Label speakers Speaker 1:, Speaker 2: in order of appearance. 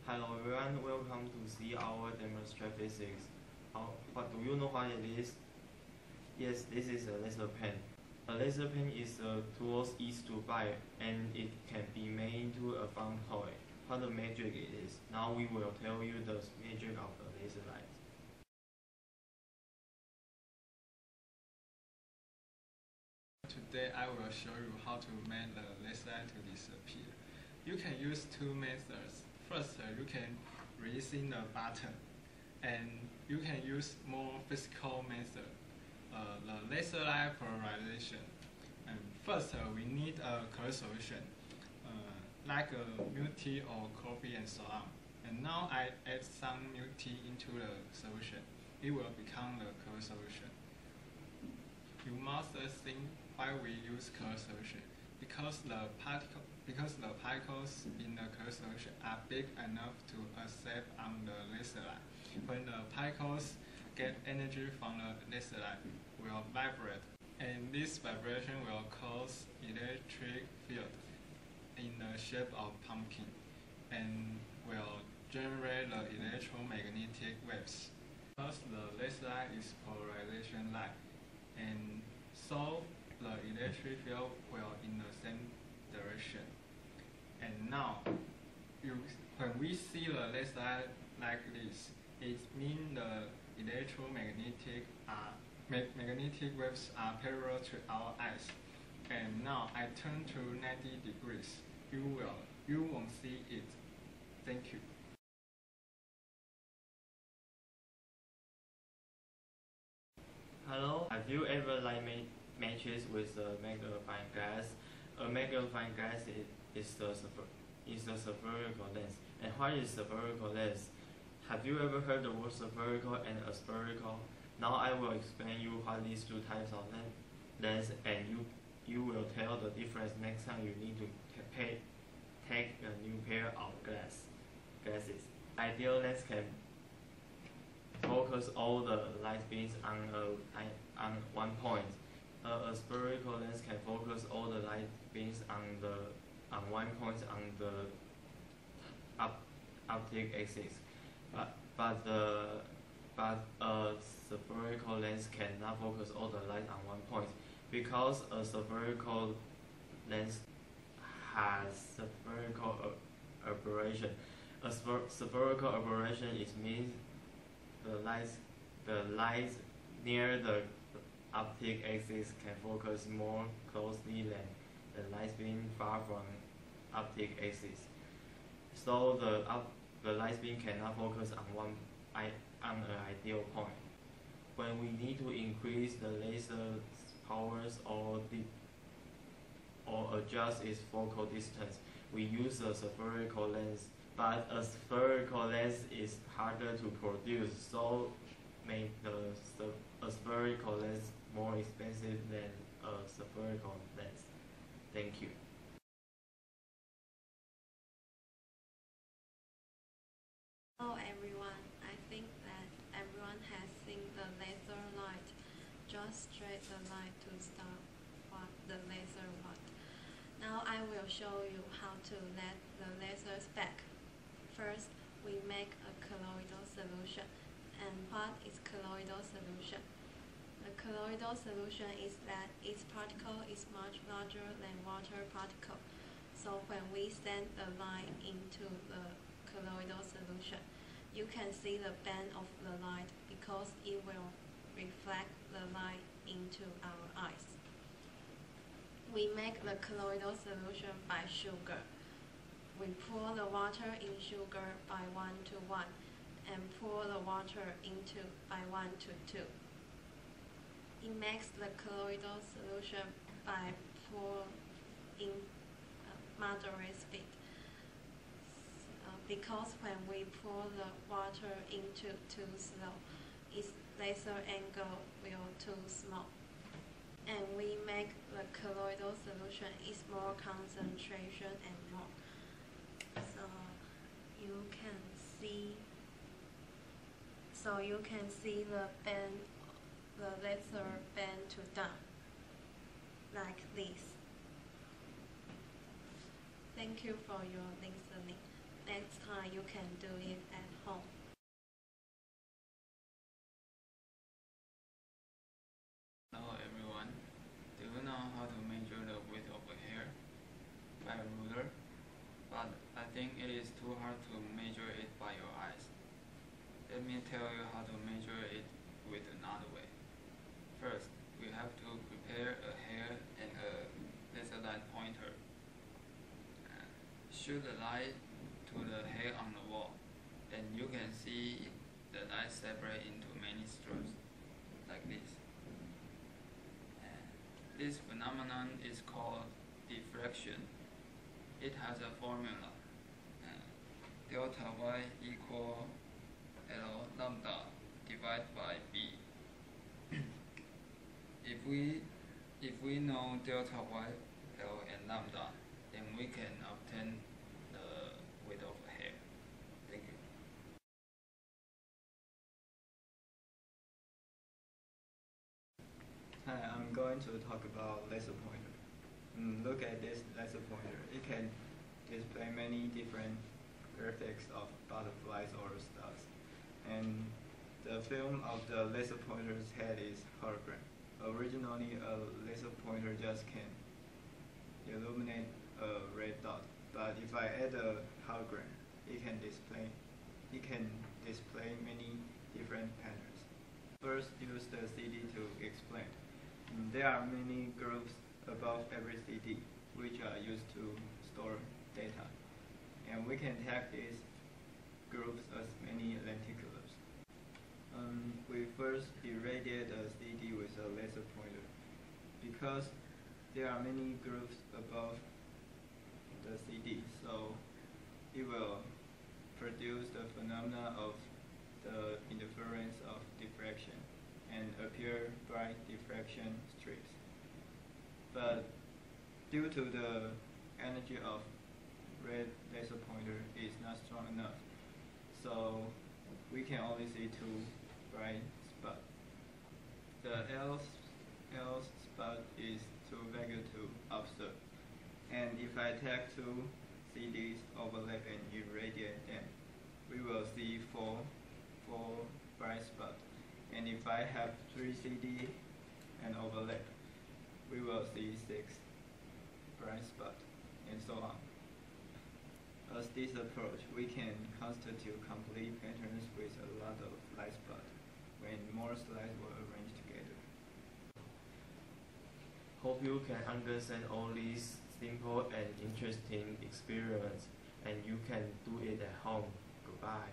Speaker 1: Hello everyone, welcome to see our demonstrate physics. What do you know what it is? Yes, this is a laser pen. A laser pen is a tool easy to buy and it can be made into a fun toy. What the magic is? Now we will tell you the magic of the laser light.
Speaker 2: Today I will show you how to make the laser light to disappear. You can use two methods. First, you can releasing the button, and you can use more physical method, the laser light polarization. And first, we need a color solution, like milk tea or coffee and so on. And now I add some milk tea into the solution. It will become the color solution. You must think why we use color solution. Because the particles in the color solution are big enough to accept on the laser light. When the particles get energy from the laser light, will vibrate, and this vibration will cause electric field in the shape of pumpkin, and will generate the electromagnetic waves. Because the laser light is polarization light, and so the electric field will in the same direction. And now, when we see the laser light like this, it means the electromagnetic magnetic waves are parallel to our eyes. And now I turn to 90 degrees. You won't see it. Thank you.
Speaker 1: Hello, have you ever matches with a magnifying glass? A magnifying glass is the spherical lens. And what is spherical lens? Have you ever heard the word spherical and aspherical? Now I will explain you what these two types of lens, and you will tell the difference next time you need to take a new pair of glasses. Ideal lens can focus all the light beams on one point. A spherical lens can focus all the light beams on one point on the optic axis. But a spherical lens cannot focus all the light on one point because a spherical lens has spherical aberration. A spherical aberration means the light near the optic axis can focus more closely than the light beam far from optic axis. So the light beam cannot focus on an ideal point. When we need to increase the laser powers or adjust its focal distance, we use a spherical lens. But a spherical lens is harder to produce, so make a spherical lens more expensive than a spherical lens. Thank you.
Speaker 3: Hello everyone, I think that everyone has seen the laser light. Just straight the light to start what the laser wants. Now I will show you how to let the laser back. First, we make a colloidal solution. And what is colloidal solution? The colloidal solution is that its particle is much larger than water particle. So when we send the light into the colloidal solution, you can see the bend of the light because it will reflect the light into our eyes. We make the colloidal solution by sugar. We pour the water in sugar by 1 to 1 and pour the water into by 1 to 2. It makes the colloidal solution by pour in moderate speed. Because when we pour the water into too slow, its laser angle will too small. And we make the colloidal solution is more concentration and more. So you can see the laser bend to down like this. Thank you for your listening. next time you can do it at home.
Speaker 4: Hello everyone, do you know how to measure the width of a hair by a ruler? But I think it is too hard to measure it by your eyes. Let me tell you how to measure it with another way. First, we have to prepare a hair and a laser light pointer. Shoot the light to the hair on the wall, and you can see the light separate into many strips, like this. This phenomenon is called diffraction. It has a formula. Delta y equal L lambda divided by B. If we know delta y, L, and lambda, then we can obtain the width of a hair. Thank you.
Speaker 5: Hi, I'm going to talk about laser pointer. Look at this laser pointer. It can display many different graphics of butterflies or stars. And the film of the laser pointer's head is hologram. Originally, a laser pointer just can illuminate a red dot. But if I add a hologram, it can display many different patterns. First, use the CD to explain. There are many groups above every CD, which are used to store data. And we can tag these groups as many lenticulars. We first irradiate a CD with a laser pointer. Because there are many groups above the CD, so it will produce the phenomena of the interference of diffraction and appear bright diffraction streaks. But due to the energy of red laser pointer is not strong enough, so we can only see two bright spots. The L spot is too vague to observe, and if I take two CDs, overlap and irradiate them, we will see four bright spots. And if I have 3 CD and overlap, we will see 6 bright spots, and so on. As this approach, we can constitute complete patterns with a lot of light spots when more slides were arranged together.
Speaker 1: Hope you can understand all these simple and interesting experiments, and you can do it at home. Goodbye.